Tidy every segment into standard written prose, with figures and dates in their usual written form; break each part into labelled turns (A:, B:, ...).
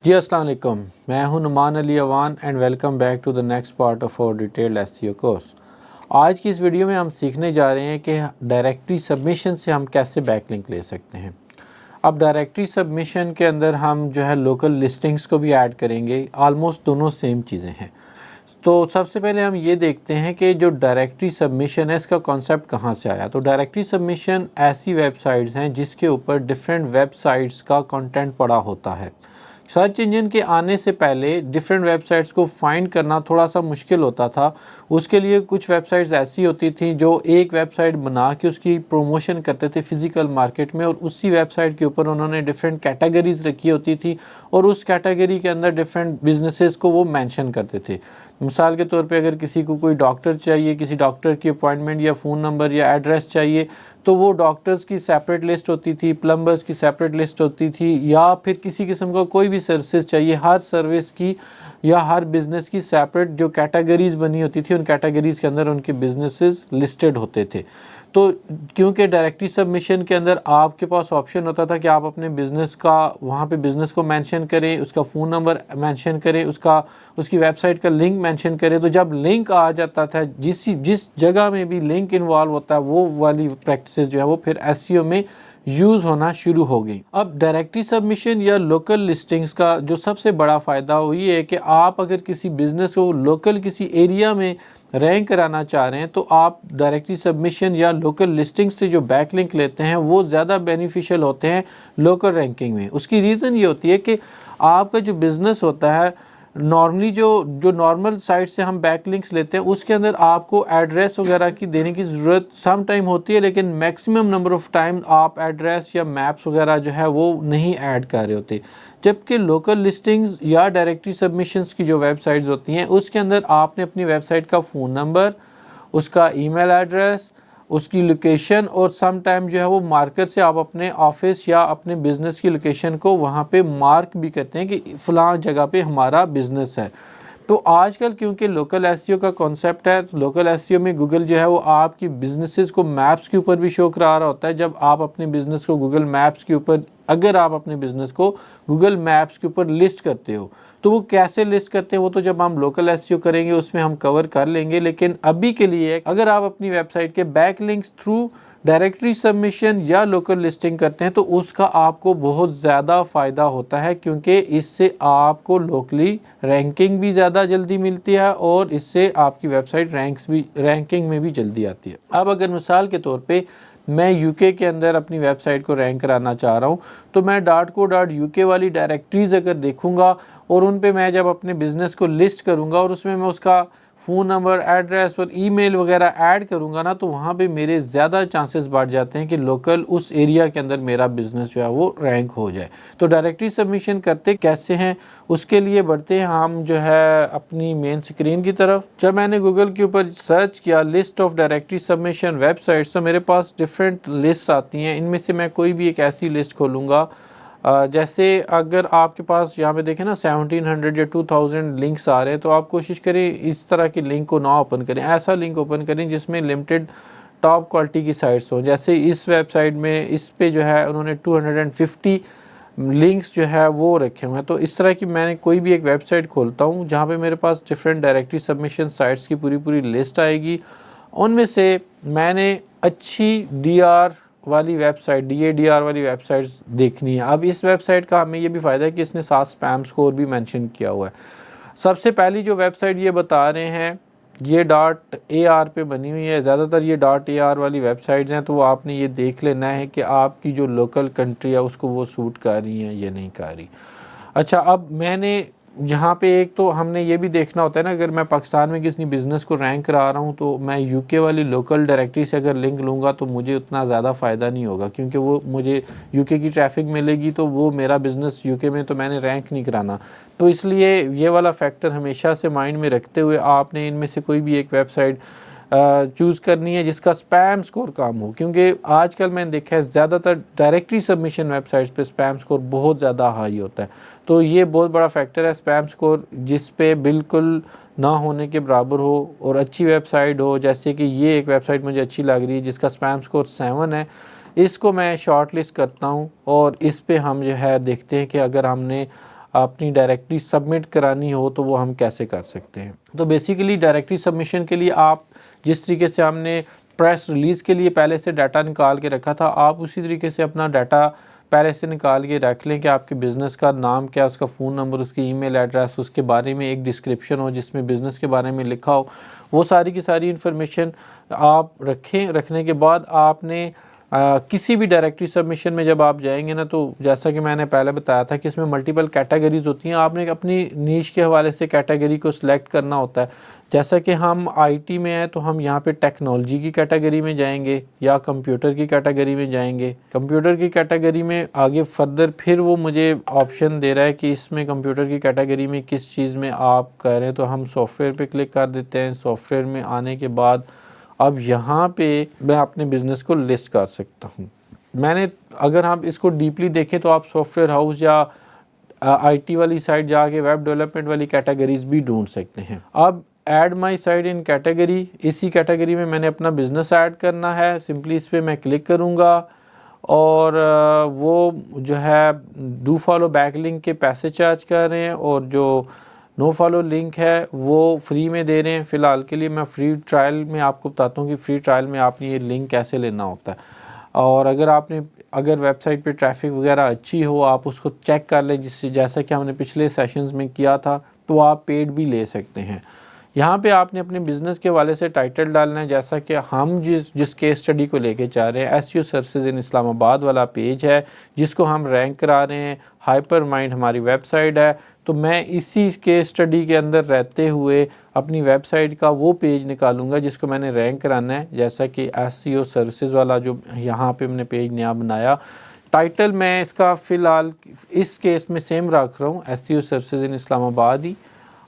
A: جی السلام علیکم، میں ہوں Noman Ali Awan and welcome back to the next part of our detailed S C O course. آج کی اس ویڈیو میں ہم سیکھنے جا رہے ہیں کہ ڈائریکٹری سبمیشن سے ہم کیسے بیک لنک لے سکتے ہیں۔ اب ڈائریکٹری سبمیشن کے اندر ہم لوکل لسٹنگز کو بھی ایڈ کریں گے، آلموسٹ دونوں سیم چیزیں ہیں۔ تو سب سے پہلے ہم یہ دیکھتے ہیں کہ جو ڈائریکٹری سبمیشن ہے اس کا کانسیپٹ کہاں سے آیا۔ تو ڈائریکٹری سبمیشن ایسی ویب سائٹس ہیں جس کے اوپر ڈیفرنٹ ویب سائٹس کا کنٹینٹ پڑا ہوتا ہے۔ سرچ انجن کے آنے سے پہلے ڈیفرنٹ ویب سائٹس کو فائنڈ کرنا تھوڑا سا مشکل ہوتا تھا۔ اس کے لیے کچھ ویب سائٹس ایسی ہوتی تھیں جو ایک ویب سائٹ بنا کے اس کی پروموشن کرتے تھے فزیکل مارکیٹ میں، اور اسی ویب سائٹ کے اوپر انہوں نے ڈیفرنٹ کیٹیگریز رکھی ہوتی تھی اور اس کیٹیگری کے اندر ڈیفرنٹ بزنسز کو وہ مینشن کرتے تھے۔ مثال کے طور پہ اگر کسی کو کوئی ڈاکٹر چاہیے، کسی ڈاکٹر کی اپوائنٹمنٹ یا فون نمبر یا ایڈریس چاہیے، تو وہ ڈاکٹرز کی سیپریٹ لسٹ ہوتی تھی، پلمبرز کی سیپریٹ لسٹ ہوتی تھی، یا پھر کسی قسم کا کوئی بھی سروسز چاہیے، ہر سروس کی یا ہر بزنس کی سیپریٹ جو کیٹیگریز بنی ہوتی تھی، ان کیٹیگریز کے اندر ان کے بزنسز لسٹڈ ہوتے تھے۔ تو کیونکہ ڈائریکٹری سبمیشن کے اندر آپ کے پاس آپشن ہوتا تھا کہ آپ اپنے بزنس کا وہاں پہ بزنس کو مینشن کریں، اس کا فون نمبر مینشن کریں، اس کی ویب سائٹ کا لنک مینشن کریں، تو جب لنک آ جاتا تھا جس جگہ میں بھی لنک انوالو ہوتا ہے وہ والی پریکٹسز جو ہے وہ پھر ایس سی او میں یوز ہونا شروع ہو گئی۔ اب ڈائریکٹری سبمیشن یا لوکل لسٹنگز کا جو سب سے بڑا فائدہ وہ یہ ہے کہ آپ اگر کسی بزنس کو لوکل کسی ایریا میں رینک کرانا چاہ رہے ہیں تو آپ ڈائریکٹری سبمیشن یا لوکل لسٹنگ سے جو بیک لنک لیتے ہیں وہ زیادہ بینیفیشل ہوتے ہیں لوکل رینکنگ میں۔ اس کی ریزن یہ ہوتی ہے کہ آپ کا جو بزنس ہوتا ہے نارملی جو نارمل سائٹ سے ہم بیک لنکس لیتے ہیں اس کے اندر آپ کو ایڈریس وغیرہ کی دینے کی ضرورت سم ٹائم ہوتی ہے، لیکن میکسیمم نمبر آف ٹائم آپ ایڈریس یا میپس وغیرہ جو ہے وہ نہیں ایڈ کر رہے ہوتے۔ جبکہ لوکل لسٹنگز یا ڈائریکٹری سبمیشنز کی جو ویب سائٹس ہوتی ہیں اس کے اندر آپ نے اپنی ویب سائٹ کا فون نمبر، اس کا ای میل ایڈریس، اس کی لوکیشن، اور سم ٹائم جو ہے وہ مارکر سے آپ اپنے آفس یا اپنے بزنس کی لوکیشن کو وہاں پہ مارک بھی کرتے ہیں کہ فلاں جگہ پہ ہمارا بزنس ہے۔ تو آج کل کیونکہ لوکل ایس سی او کا کانسیپٹ ہے، لوکل ایس سی او میں گوگل جو ہے وہ آپ کی بزنسز کو میپس کے اوپر بھی شو کرا رہا ہوتا ہے۔ جب آپ اپنے بزنس کو گوگل میپس کے اوپر اگر آپ اپنے بزنس کو گوگل میپس کے اوپر لسٹ کرتے ہو تو وہ کیسے لسٹ کرتے ہیں وہ تو جب ہم لوکل ایس سی او کریں گے اس میں ہم کور کر لیں گے، لیکن ابھی کے لیے اگر آپ اپنی ویب سائٹ کے back links through directory submission یا لوکل لسٹنگ کرتے ہیں تو اس کا آپ کو بہت زیادہ فائدہ ہوتا ہے، کیونکہ اس سے آپ کو لوکلی رینکنگ بھی زیادہ جلدی ملتی ہے اور اس سے آپ کی ویب سائٹ رینکنگ میں بھی جلدی آتی ہے۔ اب اگر مثال کے طور پہ میں یو کے کے اندر اپنی ویب سائٹ کو رینک کرانا چاہ رہا ہوں تو میں .co.uk والی ڈائریکٹریز اگر دیکھوں گا اور ان پہ میں جب اپنے بزنس کو لسٹ کروں گا اور اس میں اس کا فون نمبر، ایڈریس اور ای میل وغیرہ ایڈ کروں گا نا، تو وہاں پہ میرے زیادہ چانسز بڑھ جاتے ہیں کہ لوکل اس ایریا کے اندر میرا بزنس جو ہے وہ رینک ہو جائے۔ تو ڈائریکٹری سبمیشن کرتے کیسے ہیں اس کے لیے بڑھتے ہیں ہم اپنی مین سکرین کی طرف۔ جب میں نے گوگل کے اوپر سرچ کیا list of directory submission web sites تو میرے پاس ڈفرینٹ لسٹ آتی ہیں۔ ان میں سے میں کوئی بھی ایک ایسی لسٹ کھولوں گا، جیسے اگر آپ کے پاس یہاں پہ دیکھیں نا 1700 یا 2000 لنکس آ رہے ہیں تو آپ کوشش کریں اس طرح کی لنک کو نہ اوپن کریں، ایسا لنک اوپن کریں جس میں لمیٹڈ ٹاپ کوالٹی کی سائٹس ہوں۔ جیسے اس ویب سائٹ میں اس پہ انہوں نے 250 لنکس وہ رکھے ہوئے ہیں۔ تو اس طرح کی میں نے کوئی بھی ایک ویب سائٹ کھولتا ہوں جہاں پہ میرے پاس ڈفرینٹ ڈائریکٹری سبمیشن سائٹس کی پوری لسٹ آئے گی۔ ان میں سے میں نے اچھی ڈی آر والی ویب سائٹ DADR والی ویب سائٹس دیکھنی ہے۔ اب اس ویب سائٹ کا ہمیں یہ بھی فائدہ ہے کہ اس نے 7 سپیم سکور بھی مینشن کیا ہوا ہے۔ سب سے پہلی جو ویب سائٹ یہ بتا رہے ہیں یہ .AR پہ بنی ہوئی ہے، زیادہ تر یہ .AR والی ویب سائٹس ہیں، تو وہ آپ نے یہ دیکھ لینا ہے کہ آپ کی جو لوکل کنٹری ہے اس کو وہ سوٹ کر رہی ہیں یا نہیں کر رہی۔ اچھا، اب میں نے جہاں پہ ایک تو ہم نے یہ بھی دیکھنا ہوتا ہے نا، اگر میں پاکستان میں کسی بزنس کو رینک کرا رہا ہوں تو میں UK والی لوکل ڈائریکٹری سے اگر لنک لوں گا تو مجھے اتنا زیادہ فائدہ نہیں ہوگا، کیونکہ وہ مجھے UK کی ٹریفک ملے گی تو وہ میرا بزنس UK میں تو میں نے رینک نہیں کرانا۔ تو اس لیے یہ والا فیکٹر ہمیشہ سے مائنڈ میں رکھتے ہوئے آپ نے ان میں سے کوئی بھی ایک ویب سائٹ چوز کرنی ہے جس کا سپیم سکور کم ہو، کیونکہ آج کل میں نے دیکھا ہے زیادہ تر ڈائریکٹری سبمیشن ویب سائٹس پہ سپیم سکور بہت زیادہ ہائی ہوتا ہے۔ تو یہ بہت بڑا فیکٹر ہے سپیم سکور، جس پہ بالکل نہ ہونے کے برابر ہو اور اچھی ویب سائٹ ہو۔ جیسے کہ یہ ایک ویب سائٹ مجھے اچھی لگ رہی ہے جس کا سپیم سکور 7 ہے، اس کو میں شارٹ لسٹ کرتا ہوں اور اس پہ ہم دیکھتے ہیں کہ اگر ہم نے اپنی ڈائریکٹری سبمٹ کرانی ہو تو وہ ہم کیسے کر سکتے ہیں۔ تو بیسیکلی ڈائریکٹری سبمیشن کے لیے آپ جس طریقے سے ہم نے پریس ریلیز کے لیے پہلے سے ڈیٹا نکال کے رکھا تھا، آپ اسی طریقے سے اپنا ڈیٹا پہلے سے نکال کے رکھ لیں کہ آپ کے بزنس کا نام کیا، اس کا فون نمبر، اس کی ای میل ایڈریس، اس کے بارے میں ایک ڈسکرپشن ہو جس میں بزنس کے بارے میں لکھا ہو، وہ ساری کی ساری انفارمیشن آپ رکھیں۔ رکھنے کے بعد آپ نے کسی بھی ڈائریکٹری سبمیشن میں جب آپ جائیں گے نا، تو جیسا کہ میں نے پہلے بتایا تھا کہ اس میں ملٹیپل کیٹیگریز ہوتی ہیں، آپ نے اپنی نیش کے حوالے سے کیٹیگری کو سلیکٹ کرنا ہوتا ہے۔ جیسا کہ ہم آئی ٹی میں ہیں تو ہم یہاں پہ ٹیکنالوجی کی کیٹیگری میں جائیں گے یا کمپیوٹر کی کیٹیگری میں جائیں گے۔ کمپیوٹر کی کیٹیگری میں آگے فردر پھر وہ مجھے آپشن دے رہا ہے کہ اس میں کمپیوٹر کی کیٹیگری میں کس چیز میں آپ کر رہے ہیں، تو ہم سافٹ ویئر پہ کلک کر دیتے ہیں۔ سافٹ ویئر میں آنے کے بعد اب یہاں پہ میں اپنے بزنس کو لسٹ کر سکتا ہوں۔ اگر آپ اس کو ڈیپلی دیکھیں تو آپ سافٹ ویئر ہاؤس یا آئی ٹی والی سائٹ جا کے ویب ڈیولپمنٹ والی کیٹیگریز بھی ڈھونڈ سکتے ہیں۔ اب add my site in category, اسی کیٹیگری میں میں نے اپنا بزنس ایڈ کرنا ہے۔ سمپلی اس پہ میں کلک کروں گا اور وہ جو ہے ڈو فالو بیک لنک کے پیسے چارج کر رہے ہیں، اور جو نو فالو لنک ہے وہ فری میں دے رہے ہیں۔ فی الحال کے لیے میں فری ٹرائل میں آپ کو بتاتا ہوں کہ فری ٹرائل میں آپ نے یہ لنک کیسے لینا ہوتا ہے، اور اگر ویب سائٹ پہ ٹریفک وغیرہ اچھی ہو آپ اس کو چیک کر لیں، جیسا کہ ہم نے پچھلے سیشنز میں کیا تھا، تو آپ پیڈ بھی لے سکتے ہیں۔ یہاں پہ آپ نے اپنے بزنس کے حوالے سے ٹائٹل ڈالنا ہے، جیسا کہ ہم جس کیس اسٹڈی کو لے کے چاہ رہے ہیں، ایس یو سروسز ان اسلام آباد والا پیج ہے جس کو ہم رینک کرا رہے ہیں۔ ہائپر مائنڈ ہماری ویب سائٹ ہے، تو میں اسی کیس اسٹڈی کے اندر رہتے ہوئے اپنی ویب سائٹ کا وہ پیج نکالوں گا جس کو میں نے رینک کرانا ہے، جیسا کہ ایس یو سروسز والا جو یہاں پہ ہم نے پیج نیا بنایا۔ ٹائٹل میں اس کا فی الحال اس کیس میں سیم رکھ رہا ہوں، ایس یو سروسز ان اسلام آباد ہی،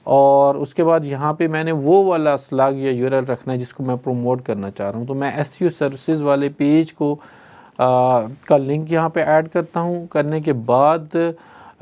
A: اور اس کے بعد یہاں پہ میں نے وہ والا سلاگ یا یورل رکھنا ہے جس کو میں پروموٹ کرنا چاہ رہا ہوں۔ تو میں ایس یو سروسز والے پیج کو کا لنک یہاں پہ ایڈ کرتا ہوں۔ کرنے کے بعد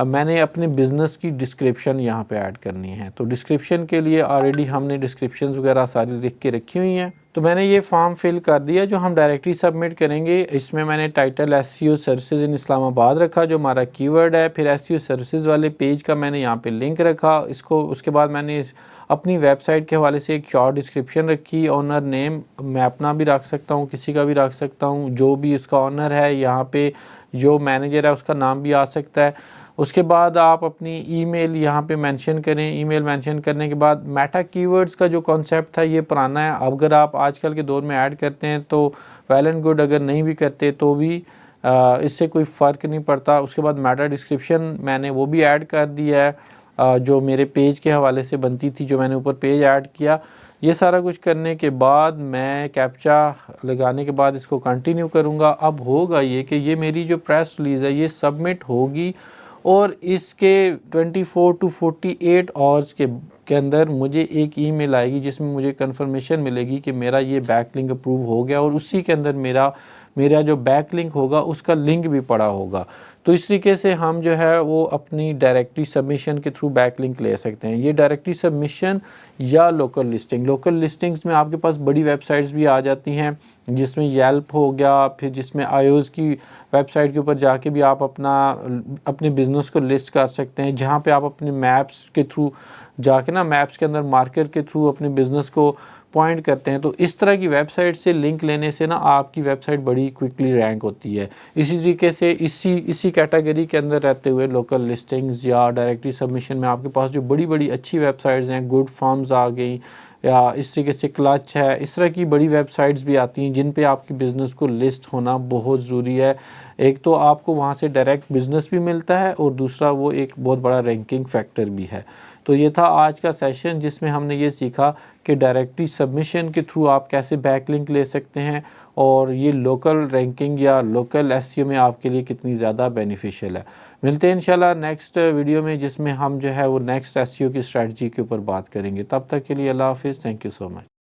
A: میں نے اپنے بزنس کی ڈسکرپشن یہاں پہ ایڈ کرنی ہے، تو ڈسکرپشن کے لیے آلریڈی ہم نے ڈسکرپشنز وغیرہ ساری لکھ کے رکھی ہوئی ہیں۔ تو میں نے یہ فارم فل کر دیا جو ہم ڈائریکٹری سبمٹ کریں گے۔ اس میں نے ٹائٹل ایس یو سروسز ان اسلام آباد رکھا جو ہمارا کی ورڈ ہے، پھر ایس یو سروسز والے پیج کا میں نے یہاں پہ لنک رکھا، اس کے بعد میں نے اپنی ویب سائٹ کے حوالے سے ایک شارٹ ڈسکرپشن رکھی۔ آنر نیم میں اپنا بھی رکھ سکتا ہوں، کسی کا بھی رکھ سکتا ہوں، جو بھی اس کا آنر ہے، یہاں پہ جو مینیجر ہے اس کا نام بھی آ سکتا ہے۔ اس کے بعد آپ اپنی ای میل یہاں پہ مینشن کریں۔ ای میل مینشن کرنے کے بعد میٹا کی ورڈز کا جو کانسیپٹ تھا یہ پرانا ہے، اگر آپ آج کل کے دور میں ایڈ کرتے ہیں تو ویل اینڈ گڈ، اگر نہیں بھی کرتے تو بھی اس سے کوئی فرق نہیں پڑتا۔ اس کے بعد میٹا ڈسکرپشن میں نے وہ بھی ایڈ کر دیا ہے جو میرے پیج کے حوالے سے بنتی تھی، جو میں نے اوپر پیج ایڈ کیا۔ یہ سارا کچھ کرنے کے بعد میں کیپچا لگانے کے بعد اس کو کنٹینیو کروں گا۔ اب ہوگا یہ کہ یہ میری جو پریس ریلیز ہے یہ سبمٹ ہوگی، اور اس کے 24 to 48 آورز کے اندر مجھے ایک ای میل آئے گی جس میں مجھے کنفرمیشن ملے گی کہ میرا یہ بیک لنک اپروو ہو گیا، اور اسی کے اندر میرا جو بیک لنک ہوگا اس کا لنک بھی پڑا ہوگا۔ تو اس طریقے سے ہم جو ہے وہ اپنی ڈائریکٹری سبمیشن کے تھرو بیک لنک لے سکتے ہیں۔ یہ ڈائریکٹری سبمیشن یا لوکل لسٹنگز میں آپ کے پاس بڑی ویب سائٹس بھی آ جاتی ہیں، جس میں ییلپ ہو گیا، پھر جس میں آئیوز کی ویب سائٹ کے اوپر جا کے بھی آپ اپنے بزنس کو لسٹ کر سکتے ہیں، جہاں پہ آپ اپنے میپس کے تھرو جا کے میپس کے اندر مارکر کے تھرو اپنے بزنس کو پوائنٹ کرتے ہیں۔ تو اس طرح کی ویب سائٹ سے لنک لینے سے آپ کی ویب سائٹ بڑی کوئکلی رینک ہوتی ہے۔ اسی طریقے سے اسی کیٹیگری کے اندر رہتے ہوئے لوکل لسٹنگز یا ڈائریکٹری سبمیشن میں آپ کے پاس جو بڑی اچھی ویب سائٹس ہیں، گڈ فارمز آ گئی، یا اس طریقے سے کلچ ہے، اس طرح کی بڑی ویب سائٹس بھی آتی ہیں جن پہ آپ کی بزنس کو لسٹ ہونا بہت ضروری ہے۔ ایک تو آپ کو وہاں سے ڈائریکٹ بزنس بھی ملتا ہے، اور دوسرا وہ ایک بہت بڑا رینکنگ فیکٹر بھی ہے۔ تو یہ تھا آج کا سیشن جس میں ہم نے یہ سیکھا کہ ڈائریکٹری سبمیشن کے تھرو آپ کیسے بیک لنک لے سکتے ہیں، اور یہ لوکل رینکنگ یا لوکل ایس ای او میں آپ کے لیے کتنی زیادہ بینیفیشیل ہے۔ ملتے ہیں انشاءاللہ نیکسٹ ویڈیو میں جس میں ہم جو ہے وہ نیکسٹ ایس ای او کی اسٹریٹجی کے اوپر بات کریں گے۔ تب تک کے لیے اللہ حافظ، تھینک یو سو مچ۔